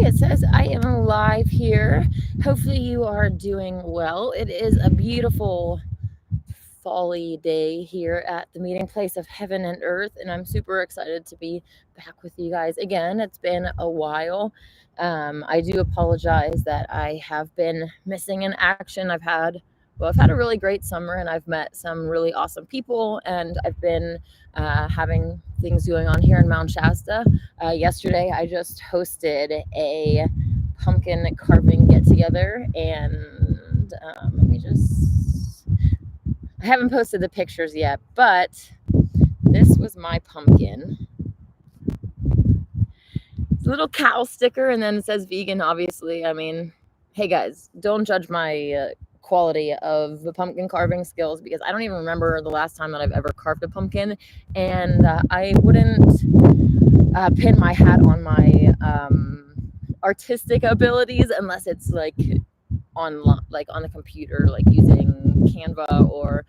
It says I am live here. Hopefully you are doing well. It is a beautiful folly day here at the meeting place of heaven and earth, and I'm super excited to be back with you guys again. It's been a while. I do apologize that I have been missing in action. I've had a really great summer, and I've met some really awesome people, and I've been having things going on here in Mount Shasta. Yesterday, I just hosted a pumpkin carving get together, and let me just I haven't posted the pictures yet, but this was my pumpkin. It's a little cow sticker, and then it says vegan, obviously. I mean, hey guys, don't judge my quality of the pumpkin carving skills because I don't even remember the last time that I've ever carved a pumpkin, and I wouldn't pin my hat on my artistic abilities unless it's on the computer, like using Canva or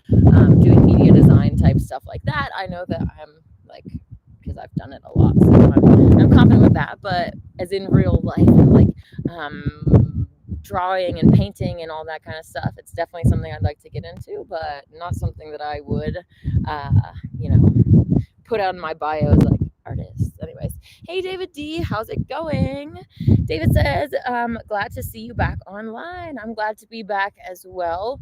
doing media design type stuff like that. I know that I'm like because I've done it a lot, so I'm confident with that. But as in real life, and like drawing and painting and all that kind of stuff, it's definitely something I'd like to get into, but not something that I would, uh, you know, put on my bio as like artist. Anyways, hey David D, how's it going? David says, glad to see you back online. I'm glad to be back as well.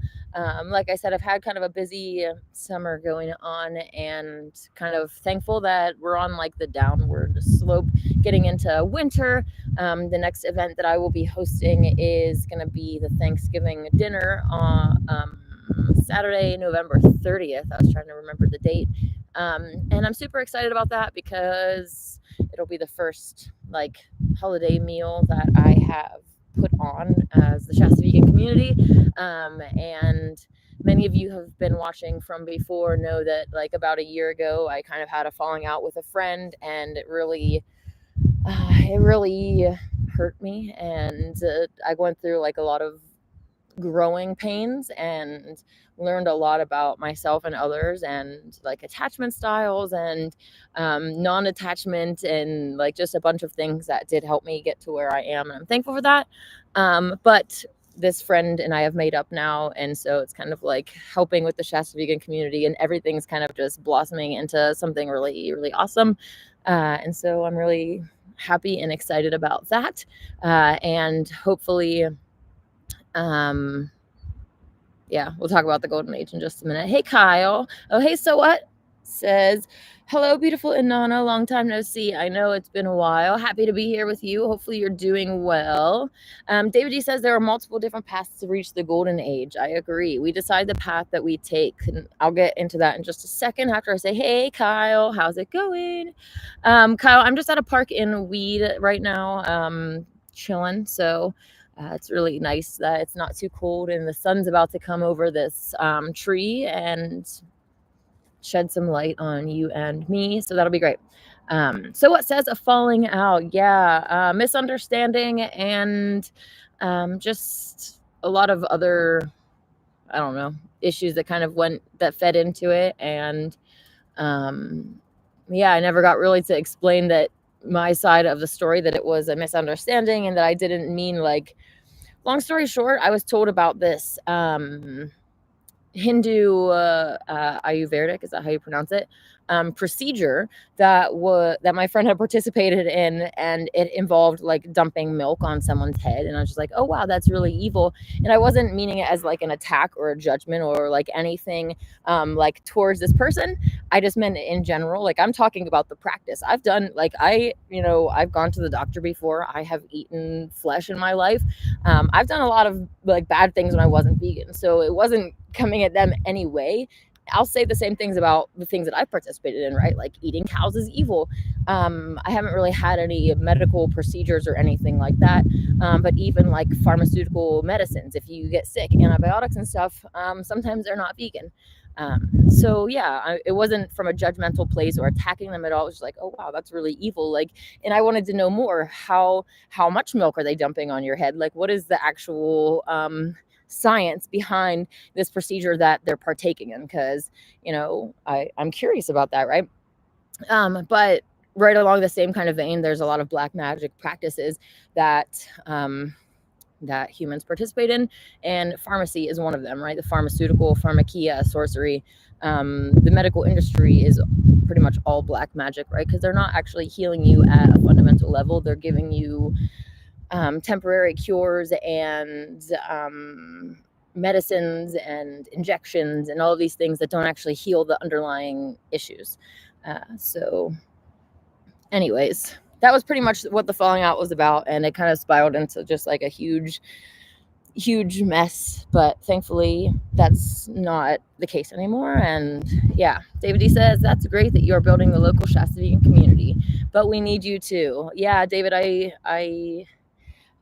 Like I said, I've had kind of a busy summer going on, and kind of thankful that we're on like the downward slope getting into winter. The next event that I will be hosting is going to be the Thanksgiving dinner on Saturday, November 30th. I was trying to remember the date. And I'm super excited about that because it'll be the first like holiday meal that I have put on as the Shasta Vegan community. And many of you have been watching from before know that like about a year ago, I kind of had a falling out with a friend, and it really hurt me. And I went through like a lot of growing pains and learned a lot about myself and others, and like attachment styles and non-attachment, and like just a bunch of things that did help me get to where I am, and I'm thankful for that. But this friend and I have made up now, and so it's kind of like helping with the Shasta Vegan community, and everything's kind of just blossoming into something really really awesome. And so I'm really happy and excited about that, and hopefully um, yeah, we'll talk about the golden age in just a minute. Hey, Kyle. Oh, hey, so what? Says, hello, beautiful Inanna. Long time no see. I know it's been a while. Happy to be here with you. Hopefully you're doing well. David D says there are multiple different paths to reach the golden age. I agree. We decide the path that we take. And I'll get into that in just a second after I say, hey, Kyle, how's it going? Kyle, I'm just at a park in Weed right now, chilling. So it's really nice that it's not too cold, and the sun's about to come over this tree and shed some light on you and me. So that'll be great. So what says a falling out? Yeah, misunderstanding, and just a lot of other, I don't know, issues that kind of fed into it. And yeah, I never got really to explain that my side of the story, that it was a misunderstanding and that I didn't mean like, long story short, I was told about this Hindu Ayurvedic, is that how you pronounce it? Procedure that my friend had participated in, and it involved like dumping milk on someone's head, and I was just like, oh wow, that's really evil. And I wasn't meaning it as like an attack or a judgment or like anything like towards this person. I just meant it in general. Like I'm talking about the practice. I've done like I've gone to the doctor before. I have eaten flesh in my life. I've done a lot of like bad things when I wasn't vegan, so it wasn't coming at them anyway. I'll say the same things about the things that I've participated in, right? Like eating cows is evil. I haven't really had any medical procedures or anything like that. But even like pharmaceutical medicines, if you get sick, antibiotics and stuff, sometimes they're not vegan. So yeah, it wasn't from a judgmental place or attacking them at all. It was just like, oh wow, that's really evil. Like, and I wanted to know more. How much milk are they dumping on your head? Like, what is the actual science behind this procedure that they're partaking in? Because I'm curious about that, right? But right along the same kind of vein, there's a lot of black magic practices that that humans participate in, and pharmacy is one of them, right? The pharmaceutical, pharmakia, sorcery, the medical industry is pretty much all black magic, right? Because they're not actually healing you at a fundamental level. They're giving you temporary cures and medicines and injections and all of these things that don't actually heal the underlying issues. So anyways, that was pretty much what the falling out was about, and it kind of spiraled into just like a huge mess, but thankfully that's not the case anymore. And yeah, David D says that's great that you're building the local Shasta community, but we need you too. Yeah, David, I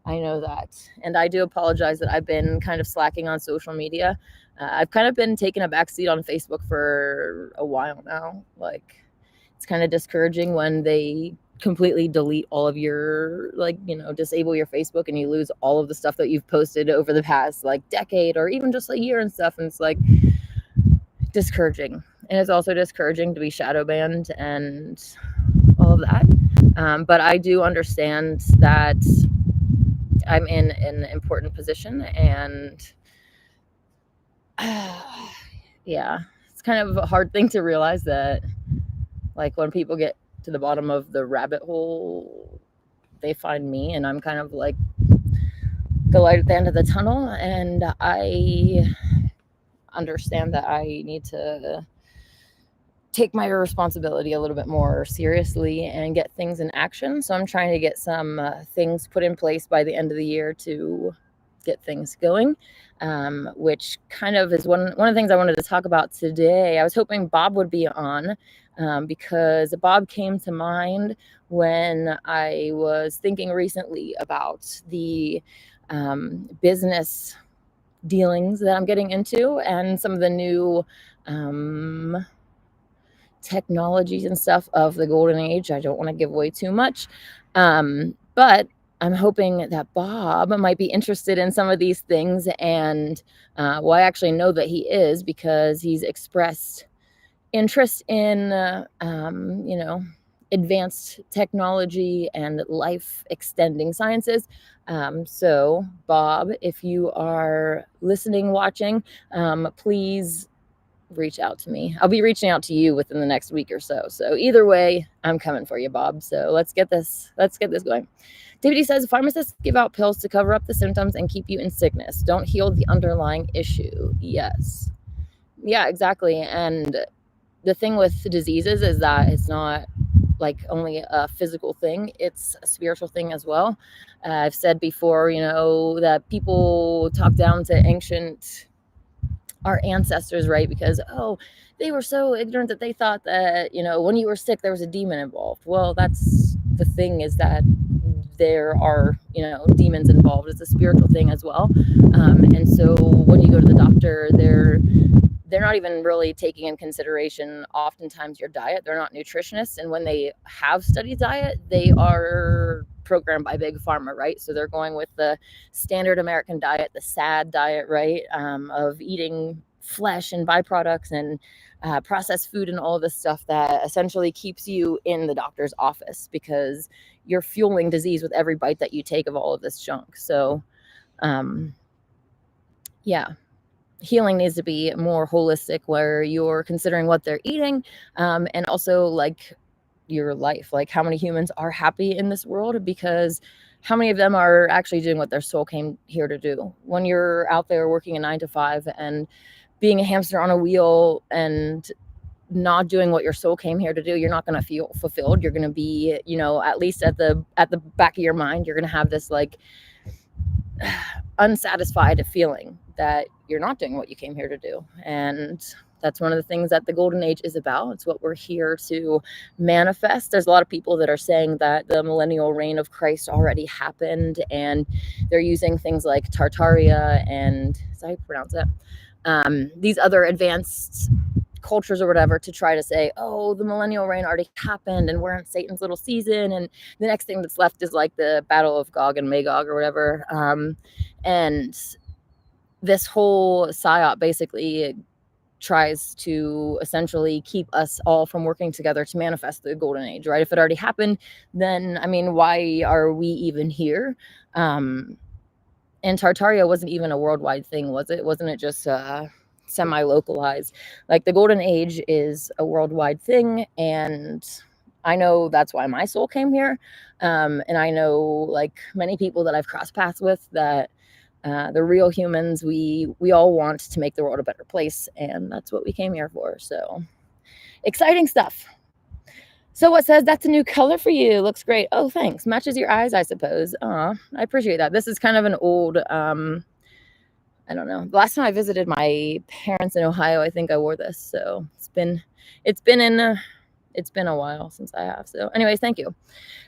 know that, and I do apologize that I've been kind of slacking on social media. I've kind of been taking a backseat on Facebook for a while now. Like, it's kind of discouraging when they completely delete all of your, like, disable your Facebook and you lose all of the stuff that you've posted over the past like decade or even just a year and stuff. And it's like discouraging. And it's also discouraging to be shadow banned and all of that. But I do understand that I'm in an important position, and yeah, it's kind of a hard thing to realize that, like, when people get to the bottom of the rabbit hole, they find me, and I'm kind of like the light at the end of the tunnel. And I understand that I need to take my responsibility a little bit more seriously and get things in action. So I'm trying to get some things put in place by the end of the year to get things going, which kind of is one of the things I wanted to talk about today. I was hoping Bob would be on, because Bob came to mind when I was thinking recently about the business dealings that I'm getting into and some of the new technologies and stuff of the golden age. I don't want to give away too much, but I'm hoping that Bob might be interested in some of these things. And well, I actually know that he is, because he's expressed interest in advanced technology and life extending sciences. So Bob, if you are listening, watching, please reach out to me. I'll be reaching out to you within the next week or so. So either way, I'm coming for you, Bob. So let's get this going. David says pharmacists give out pills to cover up the symptoms and keep you in sickness. Don't heal the underlying issue. Yes. Yeah, exactly. And the thing with diseases is that it's not like only a physical thing, it's a spiritual thing as well. I've said before, that people talk down to our ancestors, right? Because, they were so ignorant that they thought that, when you were sick, there was a demon involved. Well, that's the thing, is that there are, demons involved. It's a spiritual thing as well. And so when you go to the doctor, they're not even really taking in consideration oftentimes your diet. They're not nutritionists. And when they have studied diet, they are programmed by big pharma, right? So they're going with the standard American diet, the SAD diet, right? Of eating flesh and byproducts and processed food and all of this stuff that essentially keeps you in the doctor's office, because you're fueling disease with every bite that you take of all of this junk. So, yeah. Healing needs to be more holistic, where you're considering what they're eating, and also like your life, like how many humans are happy in this world, because how many of them are actually doing what their soul came here to do. When you're out there working a 9 to 5 and being a hamster on a wheel and not doing what your soul came here to do, you're not going to feel fulfilled. You're going to be, at least at the back of your mind, you're going to have this like unsatisfied feeling that you're not doing what you came here to do. And that's one of the things that the golden age is about. It's what we're here to manifest. There's a lot of people that are saying that the millennial reign of Christ already happened, and they're using things like Tartaria and, is that how you pronounce it? These other advanced cultures or whatever, to try to say, the millennial reign already happened and we're in Satan's little season, and the next thing that's left is like the battle of Gog and Magog or whatever. And this whole psyop basically tries to essentially keep us all from working together to manifest the golden age, right? If it already happened, then I mean, why are we even here? And Tartaria wasn't even a worldwide thing, was it? Wasn't it just semi-localized? Like the golden age is a worldwide thing, and I know that's why my soul came here. And I know, like many people that I've crossed paths with, that the real humans, we all want to make the world a better place, and that's what we came here for. So exciting stuff. So what says that's a new color for you? Looks great. Oh, thanks. Matches your eyes, I suppose. Aw, I appreciate that. This is kind of an old, I don't know. The last time I visited my parents in Ohio, I think I wore this. So it's been a while since I have. So anyways, thank you.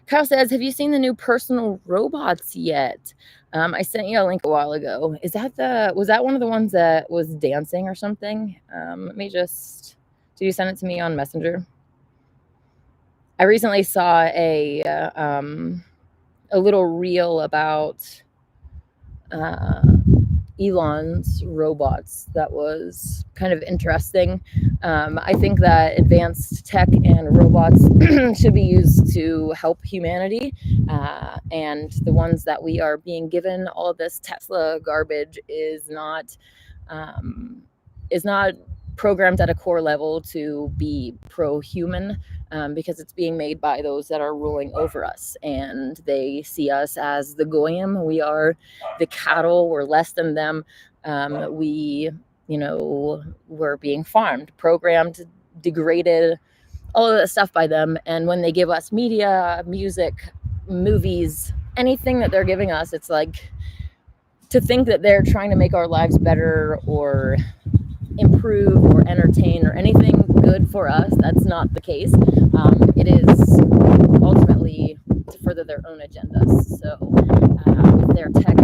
Kyle says, have you seen the new personal robots yet? I sent you a link a while ago. Was that one of the ones that was dancing or something? Did you send it to me on Messenger? I recently saw a little reel about Elon's robots that was kind of interesting. I think that advanced tech and robots should be used to help humanity, and the ones that we are being given all of this Tesla garbage is not programmed at a core level to be pro-human, because it's being made by those that are ruling over us, and they see us as the goyim. We are the cattle. We're less than them. We're being farmed, programmed, degraded, all of that stuff by them. And when they give us media, music, movies, anything that they're giving us, it's like, to think that they're trying to make our lives better or improve or entertain or anything good for us, that's not the case. It is ultimately to further their own agendas. So with their tech,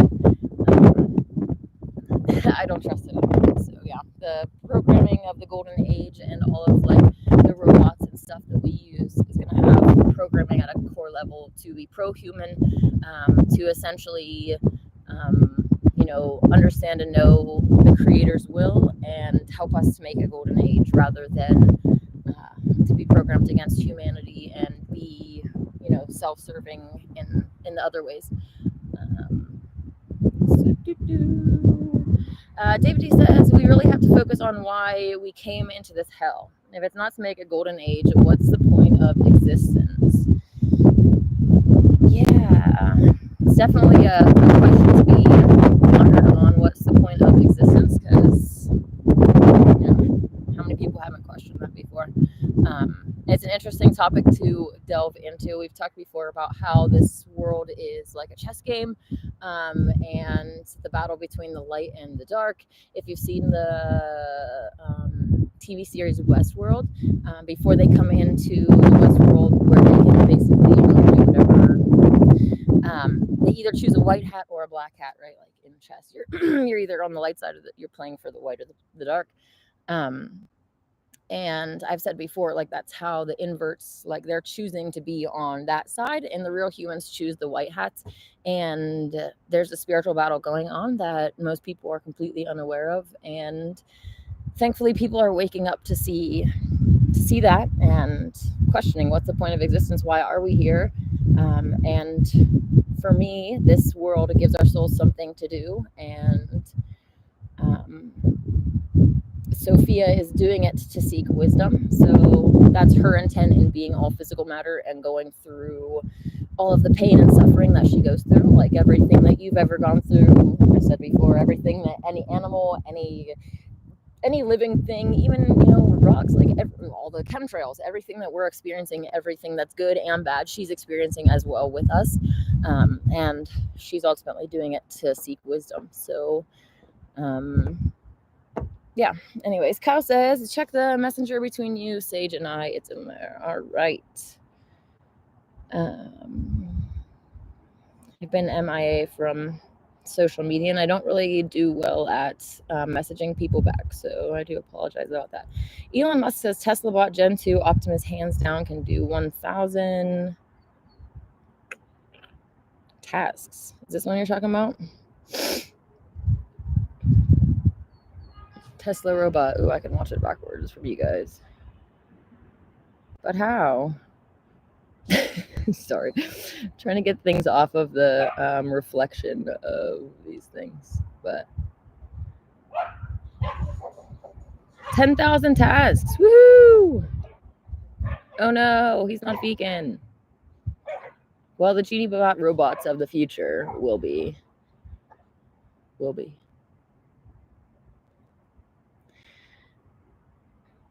I don't trust it anymore. So yeah, the programming of the golden age and all of like the robots and stuff that we use is going to have programming at a core level to be pro-human, to essentially understand and know the creator's will and help us to make a golden age, rather than to be programmed against humanity and be self-serving in the other ways. David D says, we really have to focus on why we came into this hell. If it's not to make a golden age, what's the point of existence? Yeah, it's definitely a question to be pondered on. What's the point of existence? Because how many people haven't questioned that before? It's an interesting topic to delve into. We've talked before about how this world is like a chess game, and the battle between the light and the dark. If you've seen the TV series Westworld, before they come into the Westworld, where they can basically do whatever, they either choose a white hat or a black hat, right? Like in chess, you're either on the light side, you're playing for the white or the dark. And I've said before, like, that's how the inverts, like, they're choosing to be on that side, and the real humans choose the white hats. And there's a spiritual battle going on that most people are completely unaware of. And thankfully, people are waking up to see that and questioning, what's the point of existence? Why are we here? And for me, this world gives our souls something to do. And Sophia is doing it to seek wisdom. So that's her intent in being all physical matter and going through all of the pain and suffering that she goes through, like everything that you've ever gone through. I said before, everything that any animal, any living thing, even rocks, like all the chemtrails, everything that we're experiencing, everything that's good and bad, she's experiencing as well with us. And she's ultimately doing it to seek wisdom. So yeah, anyways, Kyle says, check the messenger between you, Sage, and I. It's in there. All right. I've been MIA from social media, and I don't really do well at messaging people back, so I do apologize about that. Elon Musk says Tesla bought Gen 2 Optimus hands down can do 1,000 tasks. Is this one you're talking about? Tesla robot. Ooh, I can watch it backwards from you guys. But how? Sorry. I'm trying to get things off of the reflection of these things. But 10,000 tasks. Woohoo! Oh no, he's not vegan. Well, the genie bot robots of the future will be.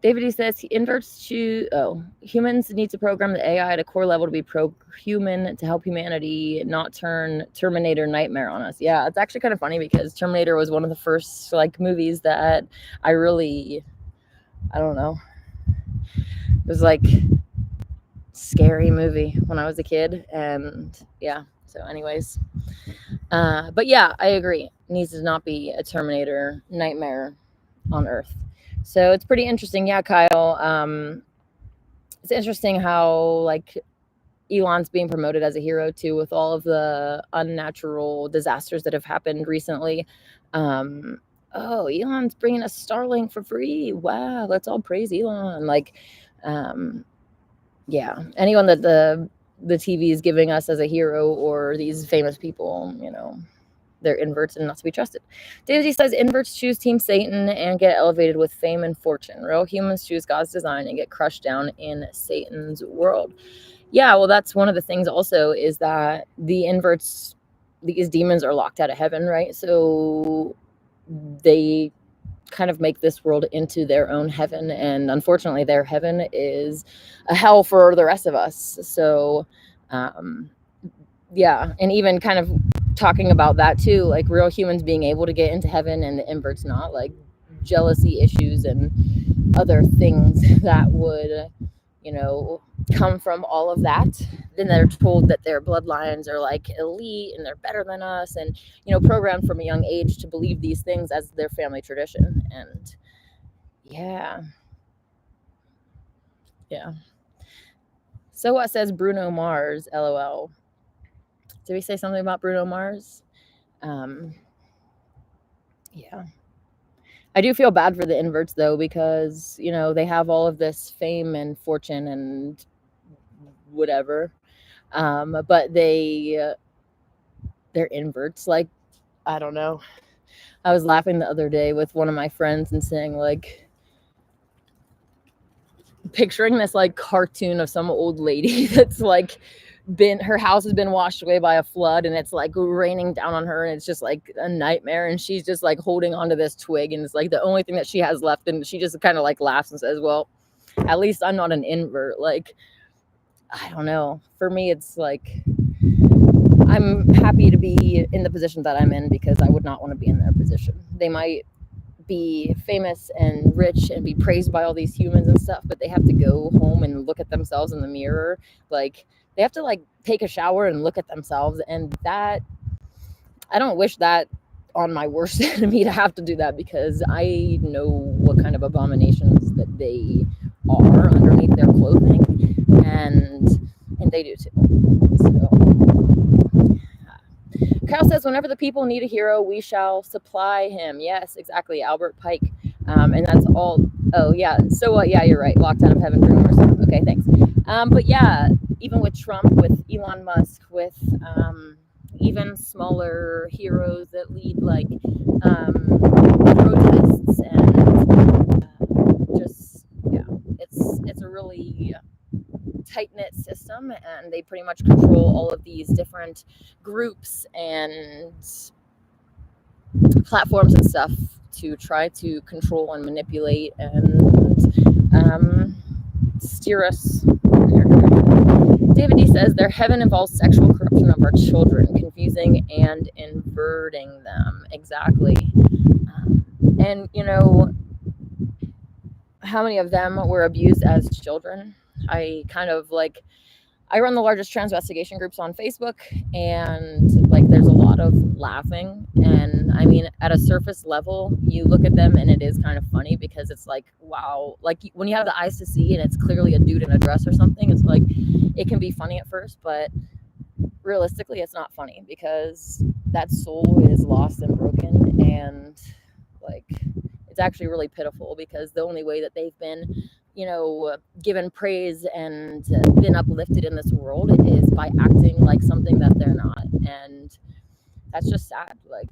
David, he says inverts choose. Oh, humans need to program the AI at a core level to be pro-human to help humanity not turn Terminator nightmare on us. Yeah, it's actually kind of funny because Terminator was one of the first like movies that I really, I don't know, it was like scary movie when I was a kid, and yeah. So, anyways, but yeah, I agree. It needs to not be a Terminator nightmare on Earth. So it's pretty interesting. Yeah, Kyle. It's interesting how like Elon's being promoted as a hero too, with all of the unnatural disasters that have happened recently. Oh, Elon's bringing us Starlink for free. Wow, let's all praise Elon. Like, yeah, anyone that the TV is giving us as a hero or these famous people, you know, they're inverts and not to be trusted. Daisy says inverts choose Team Satan and get elevated with fame and fortune. Real humans choose God's design and get crushed down in Satan's world. Yeah, well, that's one of the things also is that the inverts, these demons are locked out of heaven, right? So they kind of make this world into their own heaven. And unfortunately, their heaven is a hell for the rest of us. So, yeah, and even kind of talking about that too, like real humans being able to get into heaven and the inverts not, like jealousy issues and other things that would, you know, come from all of that. Then they're told that their bloodlines are like elite and they're better than us, and you know, programmed from a young age to believe these things as their family tradition. And yeah. So what says Bruno Mars? LOL. Did we say something about Bruno Mars? Yeah. I do feel bad for the inverts though, because you know they have all of this fame and fortune and whatever, but they're inverts. Like, I don't know. I was laughing the other day with one of my friends and saying like, picturing this like cartoon of some old lady that's like her house has been washed away by a flood and it's like raining down on her and it's just like a nightmare, and she's just like holding onto this twig and it's like the only thing that she has left, and she just kind of like laughs and says, well, at least I'm not an invert. Like, I don't know, for me it's like I'm happy to be in the position that I'm in because I would not want to be in their position. They might be famous and rich and be praised by all these humans and stuff, but they have to go home and look at themselves in the mirror. Like, they have to like take a shower and look at themselves, and that, I don't wish that on my worst enemy to have to do that, because I know what kind of abominations that they are underneath their clothing, and they do too. So Kyle says, whenever the people need a hero, we shall supply him. Yes, exactly. Albert Pike. And that's all. Oh, yeah. So, yeah, you're right. Locked out of heaven, Bruno Mars. Okay, thanks. But yeah, even with Trump, with Elon Musk, with even smaller heroes that lead like protests and just, yeah, it's a really tight-knit system, and they pretty much control all of these different groups and platforms and stuff to try to control and manipulate and steer us. David D says their heaven involves sexual corruption of our children, confusing and inverting them. Exactly. And you know, how many of them were abused as children? I run the largest transvestigation groups on Facebook, and like there's a lot of laughing, and I mean, at a surface level you look at them and it is kind of funny because it's like, wow, like when you have the eyes to see and it's clearly a dude in a dress or something, it's like it can be funny at first, but realistically it's not funny because that soul is lost and broken, and like it's actually really pitiful, because the only way that they've been, given praise and been uplifted in this world is by acting like something that they're not. And that's just sad. Like,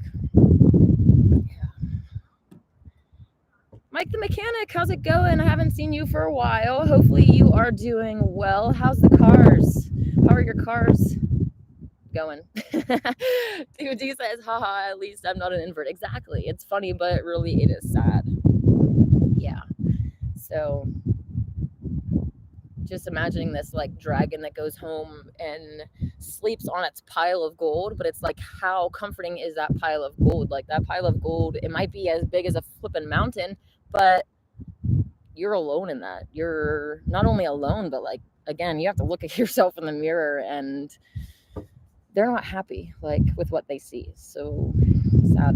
Mike the mechanic, how's it going? I haven't seen you for a while. Hopefully you are doing well. How's the cars? How are your cars going? Dude, he says, haha, at least I'm not an invert. Exactly. It's funny, but really it is sad. Yeah. So just imagining this like dragon that goes home and sleeps on its pile of gold, but it's like, how comforting is that pile of gold? Like, that pile of gold, it might be as big as a flipping mountain, but you're alone in that. You're not only alone, but like, again, you have to look at yourself in the mirror, and they're not happy like with what they see. So sad.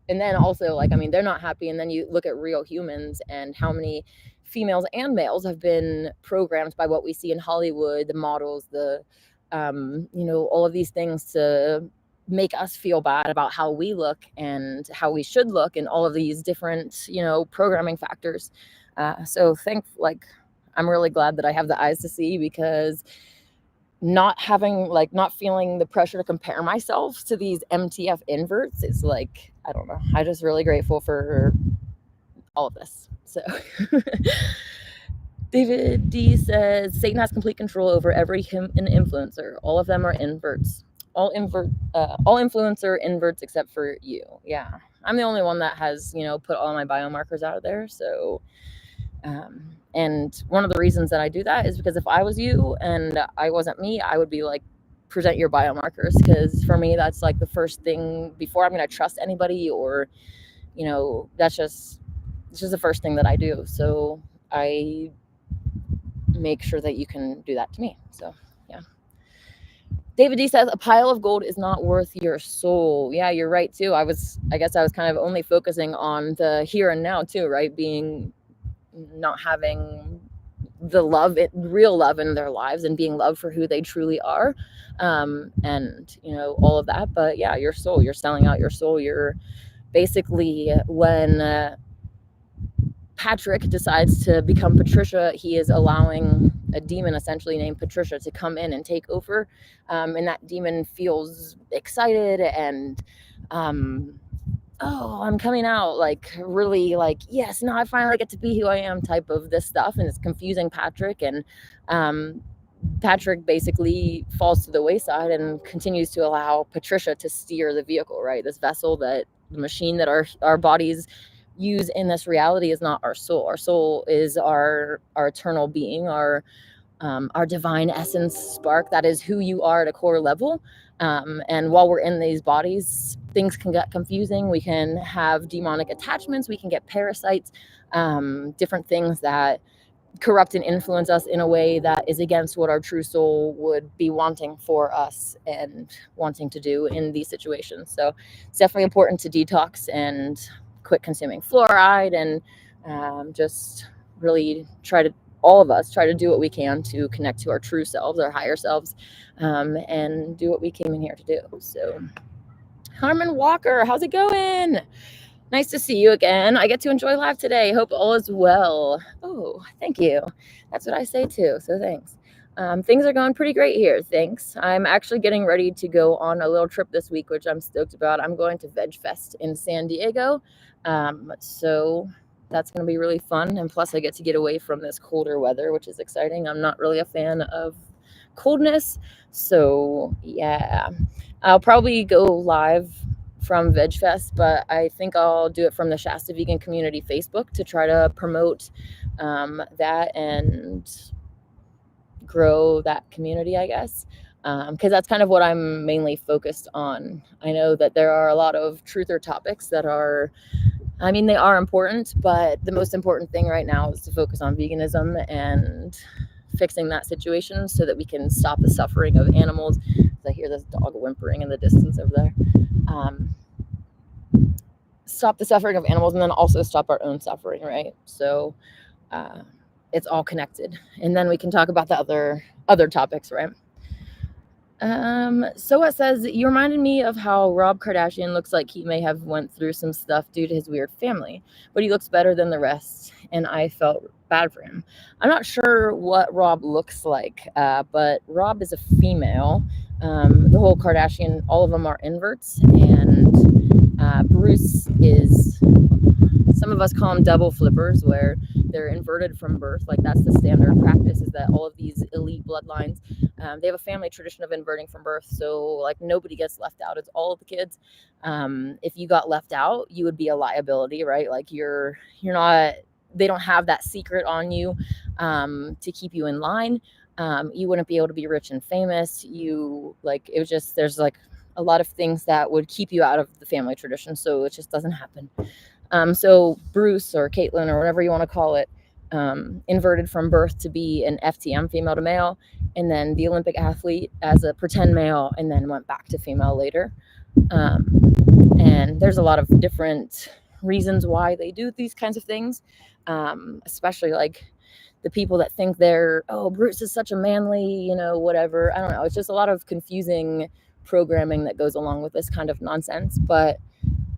And then also, like, I mean, they're not happy, and then you look at real humans and how many females and males have been programmed by what we see in Hollywood, the models, the all of these things to make us feel bad about how we look and how we should look, and all of these different programming factors. So I'm really glad that I have the eyes to see, because not feeling the pressure to compare myself to these MTF inverts is like, I don't know, I'm just really grateful for all of this. So David D says, Satan has complete control over every influencer. All of them are inverts. All influencer inverts except for you. Yeah, I'm the only one that has put all my biomarkers out there. So and one of the reasons that I do that is because if I was you and I wasn't me, I would be like, present your biomarkers, because for me that's like the first thing before I'm going to trust anybody, or it's just the first thing that I do. So I make sure that you can do that to me. So yeah. David D says, a pile of gold is not worth your soul. Yeah, you're right too. I guess I was kind of only focusing on the here and now too, right? Not having the real love in their lives, and being loved for who they truly are, and all of that. But yeah, your soul, you're selling out your soul. You're basically, when Patrick decides to become Patricia, he is allowing a demon essentially named Patricia to come in and take over, and that demon feels excited and oh, I'm coming out, like, really, like, yes, now I finally get to be who I am type of this stuff. And it's confusing Patrick, and Patrick basically falls to the wayside and continues to allow Patricia to steer the vehicle, right? This vessel, that the machine that our bodies use in this reality is not our soul. Our soul is our eternal being, our divine essence spark. That is who you are at a core level. And while we're in these bodies, things can get confusing. We can have demonic attachments. We can get parasites, different things that corrupt and influence us in a way that is against what our true soul would be wanting for us and wanting to do in these situations. So it's definitely important to detox and quit consuming fluoride, and just really all of us try to do what we can to connect to our true selves, our higher selves, and do what we came in here to do. So Harmon Walker, how's it going? Nice to see you again. I get to enjoy live today. Hope all is well. Oh, thank you. That's what I say too, so thanks. Things are going pretty great here, thanks. I'm actually getting ready to go on a little trip this week, which I'm stoked about. I'm going to Veg Fest in San Diego, so that's going to be really fun, and plus I get to get away from this colder weather, which is exciting. I'm not really a fan of coldness, so yeah. I'll probably go live from Veg Fest, but I think I'll do it from the Shasta Vegan Community Facebook to try to promote that and grow that community, I guess, because that's kind of what I'm mainly focused on. I know that there are a lot of truther topics that are, I mean, they are important, but the most important thing right now is to focus on veganism and fixing that situation so that we can stop the suffering of animals. I hear this dog whimpering in the distance over there. Stop the suffering of animals, and then also stop our own suffering, right? So it's all connected, and then we can talk about the other topics, right? So it says, you reminded me of how Rob Kardashian looks like he may have went through some stuff due to his weird family, but he looks better than the rest, and I felt bad for him. I'm not sure what Rob looks like, but Rob is a female. The whole Kardashian, all of them are inverts, and Bruce is, some of us call them double flippers, where they're inverted from birth. Like, that's the standard practice, is that all of these elite bloodlines, they have a family tradition of inverting from birth. So like, nobody gets left out. It's all of the kids. If you got left out, you would be a liability, right? Like, you're not, they don't have that secret on you to keep you in line. You wouldn't be able to be rich and famous. You, like, it was just, there's like a lot of things that would keep you out of the family tradition. So it just doesn't happen. So Bruce, or Caitlin, or whatever you want to call it, inverted from birth to be an FTM, female to male, and then the Olympic athlete as a pretend male, and then went back to female later. And there's a lot of different reasons why they do these kinds of things, especially like the people that think they're, oh, Bruce is such a manly, whatever. I don't know. It's just a lot of confusing programming that goes along with this kind of nonsense. But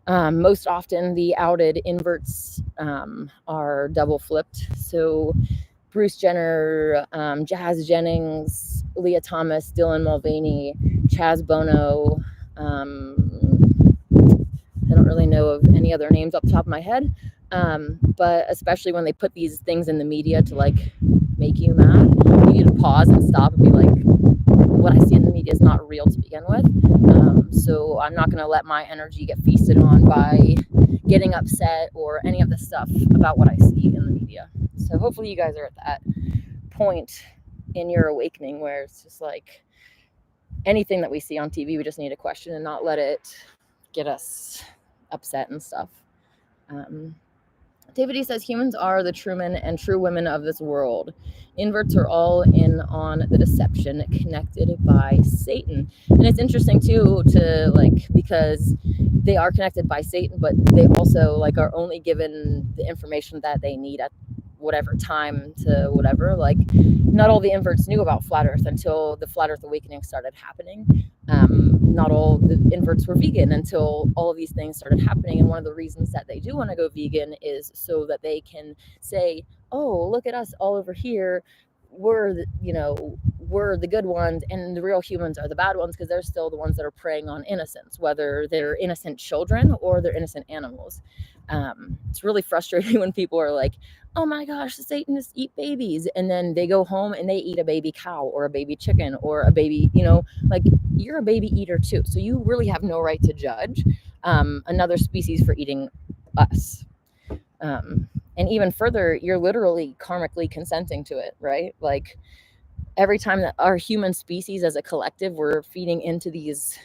most often the outed inverts are double flipped. So Bruce Jenner, Jazz Jennings, Leah Thomas, Dylan Mulvaney, Chaz Bono. I don't really know of any other names off the top of my head. But especially when they put these things in the media to like make you mad, you need to pause and stop and be like, what I see in the media is not real to begin with. So I'm not going to let my energy get feasted on by getting upset or any of the stuff about what I see in the media. So hopefully you guys are at that point in your awakening where it's just like, anything that we see on TV, we just need to question and not let it get us upset and stuff. David E. says, humans are the true men and true women of this world. Inverts are all in on the deception, connected by Satan. And it's interesting too, to like, because they are connected by Satan, but they also like are only given the information that they need at whatever time to whatever. Like, not all the inverts knew about flat earth until the flat earth awakening started happening. Not all the inverts were vegan until all of these things started happening. And one of the reasons that they do want to go vegan is so that they can say, oh, look at us all over here. We're the good ones, and the real humans are the bad ones, because they're still the ones that are preying on innocents, whether they're innocent children or they're innocent animals. It's really frustrating when people are like, oh my gosh, the Satanists eat babies, and then they go home and they eat a baby cow or a baby chicken or a baby, like, you're a baby eater too, so you really have no right to judge another species for eating us. And even further, you're literally karmically consenting to it, right? Like, every time that our human species as a collective, we're feeding into these,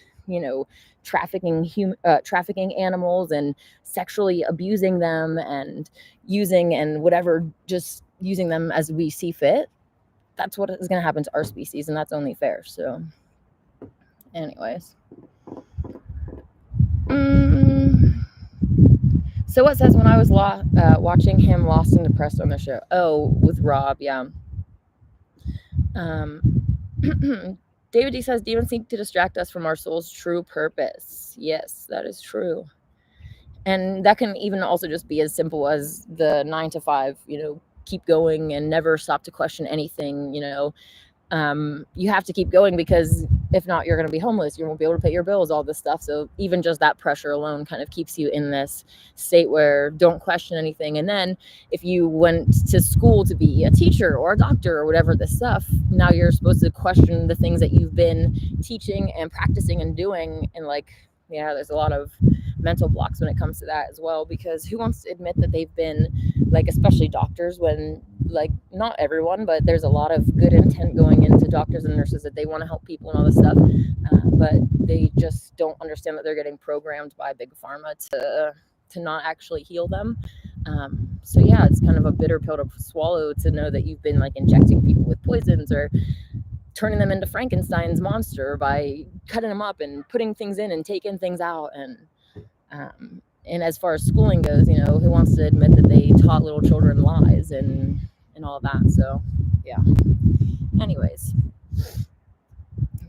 trafficking animals and sexually abusing them and using and whatever, just using them as we see fit. That's what is going to happen to our species, and that's only fair. So anyways. So it says, when I was watching him Lost and Depressed on the show. Oh, with Rob, yeah. David D says, demons seek to distract us from our soul's true purpose. Yes, that is true. And that can even also just be as simple as the 9 to 5, keep going and never stop to question anything. You have to keep going, because if not, you're going to be homeless. You won't be able to pay your bills, all this stuff. So even just that pressure alone kind of keeps you in this state where don't question anything. And then if you went to school to be a teacher or a doctor or whatever this stuff, now you're supposed to question the things that you've been teaching and practicing and doing. And there's a lot of mental blocks when it comes to that as well, because who wants to admit that they've been, especially doctors, when not everyone, but there's a lot of good intent going into doctors and nurses, that they want to help people and all this stuff, but they just don't understand that they're getting programmed by big pharma to not actually heal them. So yeah, it's kind of a bitter pill to swallow, to know that you've been injecting people with poisons or turning them into Frankenstein's monster by cutting them up and putting things in and taking things out. And as far as schooling goes, who wants to admit that they taught little children lies and all that? So yeah. Anyways,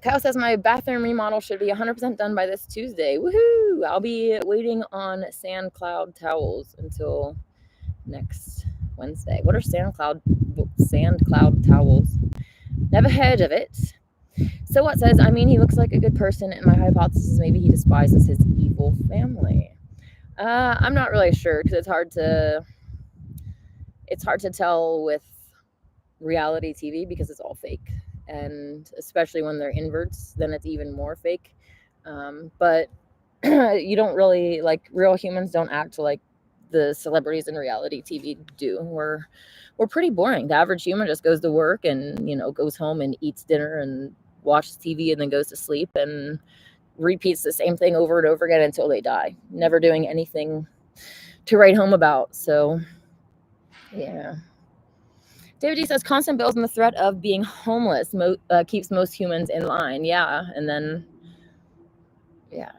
Kyle says my bathroom remodel should be 100% done by this Tuesday. Woohoo! I'll be waiting on sandcloud towels until next Wednesday. What are sandcloud towels? Never heard of it. So what says, I mean, he looks like a good person, and my hypothesis is maybe he despises his evil family. I'm not really sure, because it's hard to tell with reality TV because it's all fake, and especially when they're inverts, then it's even more fake. But you don't really, like, real humans don't act like the celebrities in reality TV do. We're pretty boring. The average human just goes to work and, goes home and eats dinner and watches TV and then goes to sleep and repeats the same thing over and over again until they die, never doing anything to write home about. So yeah. David D says constant bills and the threat of being homeless keeps most humans in line. Yeah. And then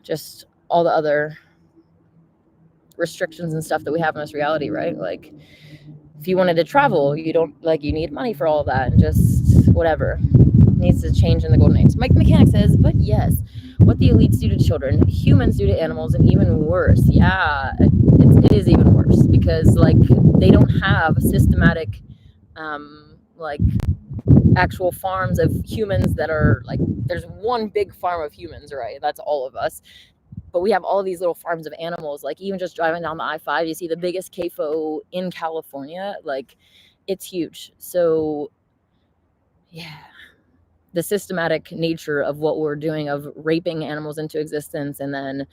just all the other restrictions and stuff that we have in this reality, right? Like, if you wanted to travel, you need money for all of that, and just whatever needs to change in the golden age. Mike the Mechanic says, but yes, what the elites do to children, humans do to animals, and even worse. Yeah, it is even worse, because they don't have systematic actual farms of humans that are there's one big farm of humans, right? That's all of us. But we have all these little farms of animals. Even just driving down the I-5, you see the biggest CAFO in California. It's huge. So yeah, the systematic nature of what we're doing, of raping animals into existence, and then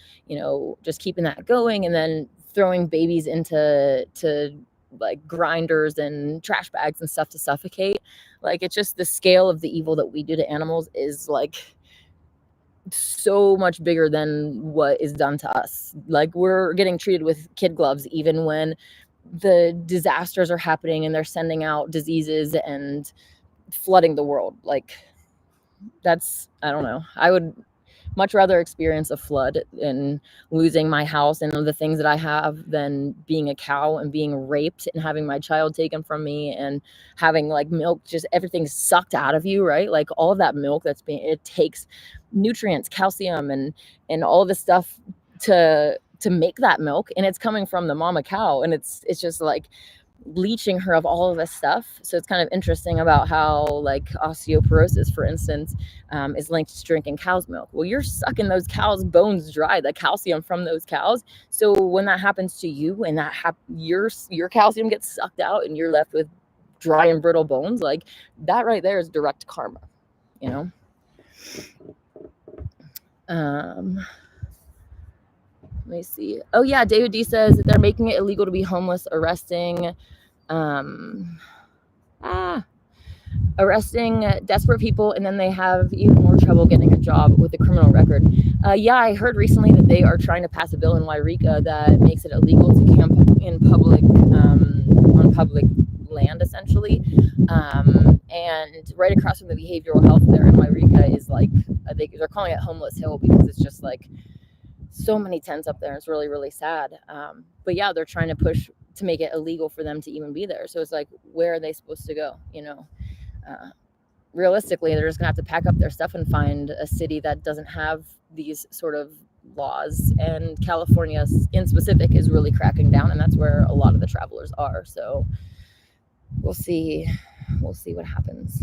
just keeping that going, and then throwing babies into grinders and trash bags and stuff to suffocate. It's just the scale of the evil that we do to animals is so much bigger than what is done to us. We're getting treated with kid gloves even when the disasters are happening and they're sending out diseases and flooding the world. That's, I don't know. I would much rather experience a flood and losing my house and the things that I have than being a cow and being raped and having my child taken from me and having milk, just everything sucked out of you, right? All of that milk it takes nutrients, calcium, and all of this stuff to make that milk, and it's coming from the mama cow, and it's just leaching her of all of this stuff. So it's kind of interesting about how osteoporosis, for instance, is linked to drinking cow's milk. Well, you're sucking those cows' bones dry, the calcium from those cows. So when that happens to you, and your calcium gets sucked out and you're left with dry and brittle bones, that right there is direct karma, Let me see. Oh yeah, David D says that they're making it illegal to be homeless, arresting desperate people, and then they have even more trouble getting a job with a criminal record. Yeah, I heard recently that they are trying to pass a bill in Wairika that makes it illegal to camp in public on public land, essentially. And right across from the behavioral health there in Wairika is they're calling it Homeless Hill, because it's just so many tents up there. It's really, really sad. But yeah, they're trying to push to make it illegal for them to even be there. So it's where are they supposed to go? Realistically, they're just gonna have to pack up their stuff and find a city that doesn't have these sort of laws. And California in specific is really cracking down, and that's where a lot of the travelers are. So we'll see what happens.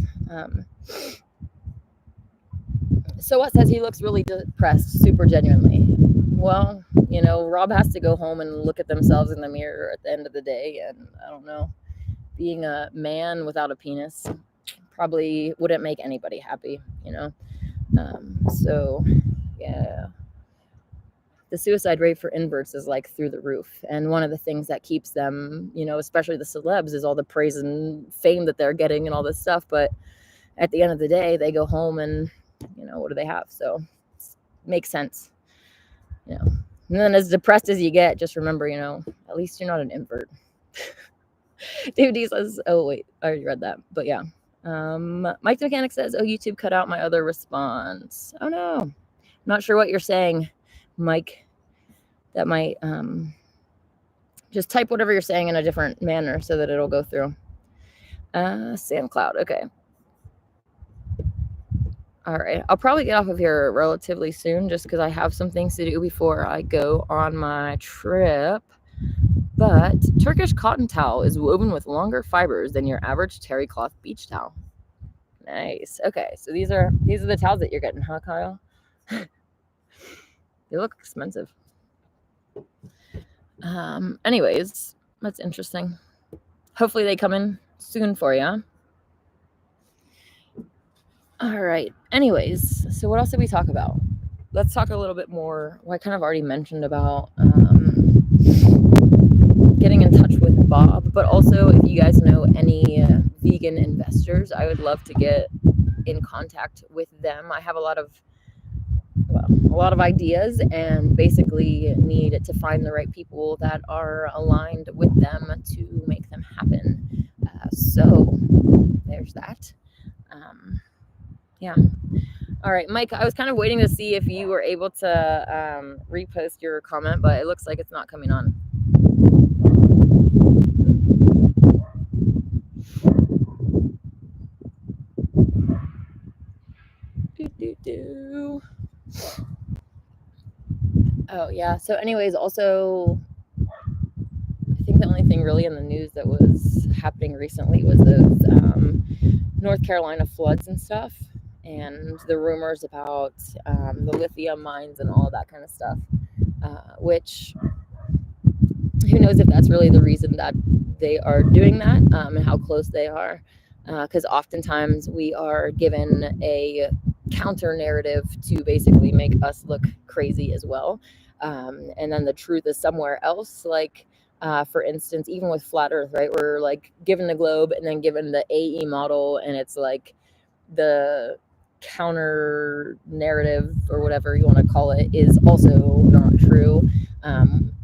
So what says he looks really depressed, super genuinely. Well, Rob has to go home and look at themselves in the mirror at the end of the day. And I don't know, being a man without a penis probably wouldn't make anybody happy, So yeah, the suicide rate for inverts is through the roof. And one of the things that keeps them, especially the celebs, is all the praise and fame that they're getting and all this stuff. But at the end of the day, they go home and, what do they have? So it makes sense, And then as depressed as you get, just remember, at least you're not an invert. David D says, oh, wait, I already read that. But yeah. Mike the Mechanic says, oh, YouTube cut out my other response. Oh, no. I'm not sure what you're saying, Mike. That might just type whatever you're saying in a different manner so that it'll go through. SandCloud, okay. All right, I'll probably get off of here relatively soon just because I have some things to do before I go on my trip. But Turkish cotton towel is woven with longer fibers than your average terry cloth beach towel. Nice. Okay, so these are the towels that you're getting, huh, Kyle? They look expensive. Anyways, that's interesting. Hopefully they come in soon for you. All right. Anyways, so what else did we talk about? Let's talk a little bit more. Well, I kind of already mentioned about getting in touch with Bob, but also if you guys know any vegan investors, I would love to get in contact with them. I have a lot of ideas and basically need to find the right people that are aligned with them to make them happen. So there's that. Yeah. All right, Mike, I was kind of waiting to see if you were able to repost your comment, but it looks like it's not coming on. Oh, yeah. So anyways, also, I think the only thing really in the news that was happening recently was those North Carolina floods and stuff, and the rumors about the lithium mines and all of that kind of stuff, which who knows if that's really the reason that they are doing that, and how close they are, because oftentimes we are given a counter narrative to basically make us look crazy as well, and then the truth is somewhere else. Like, for instance, even with flat earth, right, we're like given the globe and then given the AE model, and it's like the counter narrative or whatever you want to call it is also not true,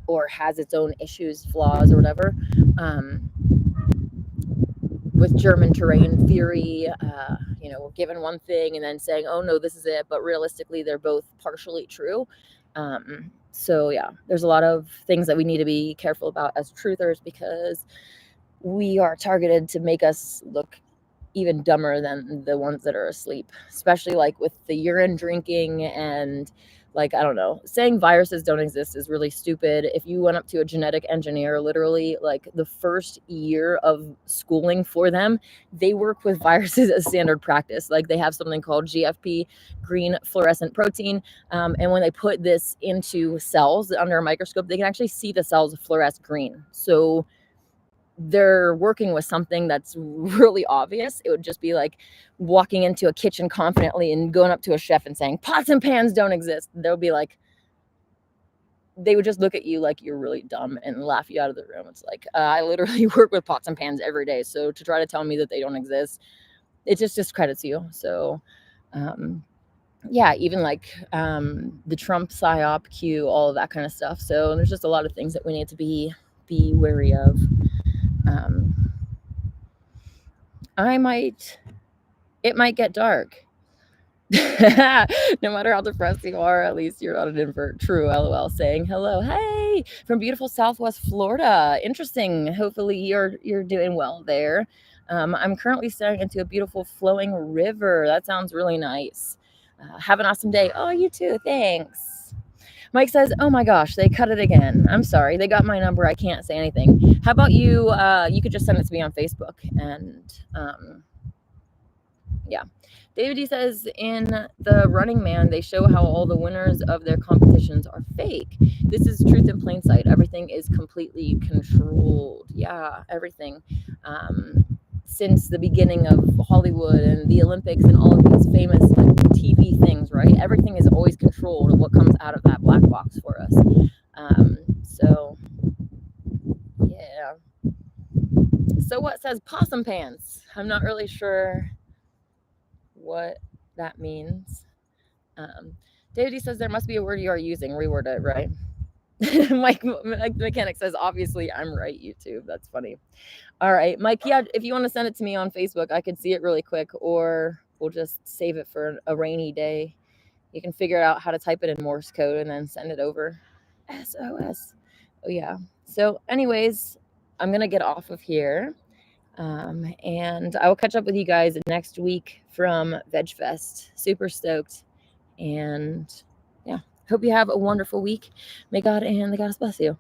or has its own issues, flaws, or whatever. With German terrain theory, we're given one thing and then saying, oh no, this is it, but realistically they're both partially true. So yeah, there's a lot of things that we need to be careful about as truthers, because we are targeted to make us look even dumber than the ones that are asleep, especially like with the urine drinking and, like, I don't know, saying viruses don't exist is really stupid. If you went up to a genetic engineer, literally like the first year of schooling for them, they work with viruses as standard practice. Like, they have something called GFP, green fluorescent protein, and when they put this into cells under a microscope, they can actually see the cells fluoresce green. So they're working with something that's really obvious. It would just be like walking into a kitchen confidently and going up to a chef and saying pots and pans don't exist. They'll be like, they would just look at you like you're really dumb and laugh you out of the room. It's like, I literally work with pots and pans every day, so to try to tell me that they don't exist, it just discredits you. So yeah, even like the Trump psyop Q, all of that kind of stuff. So there's just a lot of things that we need to be wary of. It might get dark. No matter how depressed you are, at least you're not an invert. True, LOL. Saying hello. Hey, from beautiful Southwest Florida. Interesting. Hopefully you're doing well there. I'm currently staring into a beautiful flowing river. That sounds really nice. Have an awesome day. Oh, you too. Thanks. Mike says, oh my gosh, they cut it again. I'm sorry. They got my number. I can't say anything. How about you? You could just send it to me on Facebook. And yeah. David D says, in the Running Man, they show how all the winners of their competitions are fake. This is truth in plain sight. Everything is completely controlled. Yeah, everything. Since the beginning of Hollywood and the Olympics and all of these famous like TV things, right? Everything is always controlled, and what comes out of that black box for us. So yeah. So what says possum pants? I'm not really sure what that means. David says there must be a word you are using. Reword it, right? Mike Mechanic says, obviously I'm right, YouTube. That's funny. All right, Mike, yeah, if you want to send it to me on Facebook, I could see it really quick, or we'll just save it for a rainy day. You can figure out how to type it in Morse code and then send it over. SOS. Oh, yeah. So anyways, I'm going to get off of here. And I will catch up with you guys next week from Veg Fest. Super stoked. And yeah, hope you have a wonderful week. May God and the goddess bless you.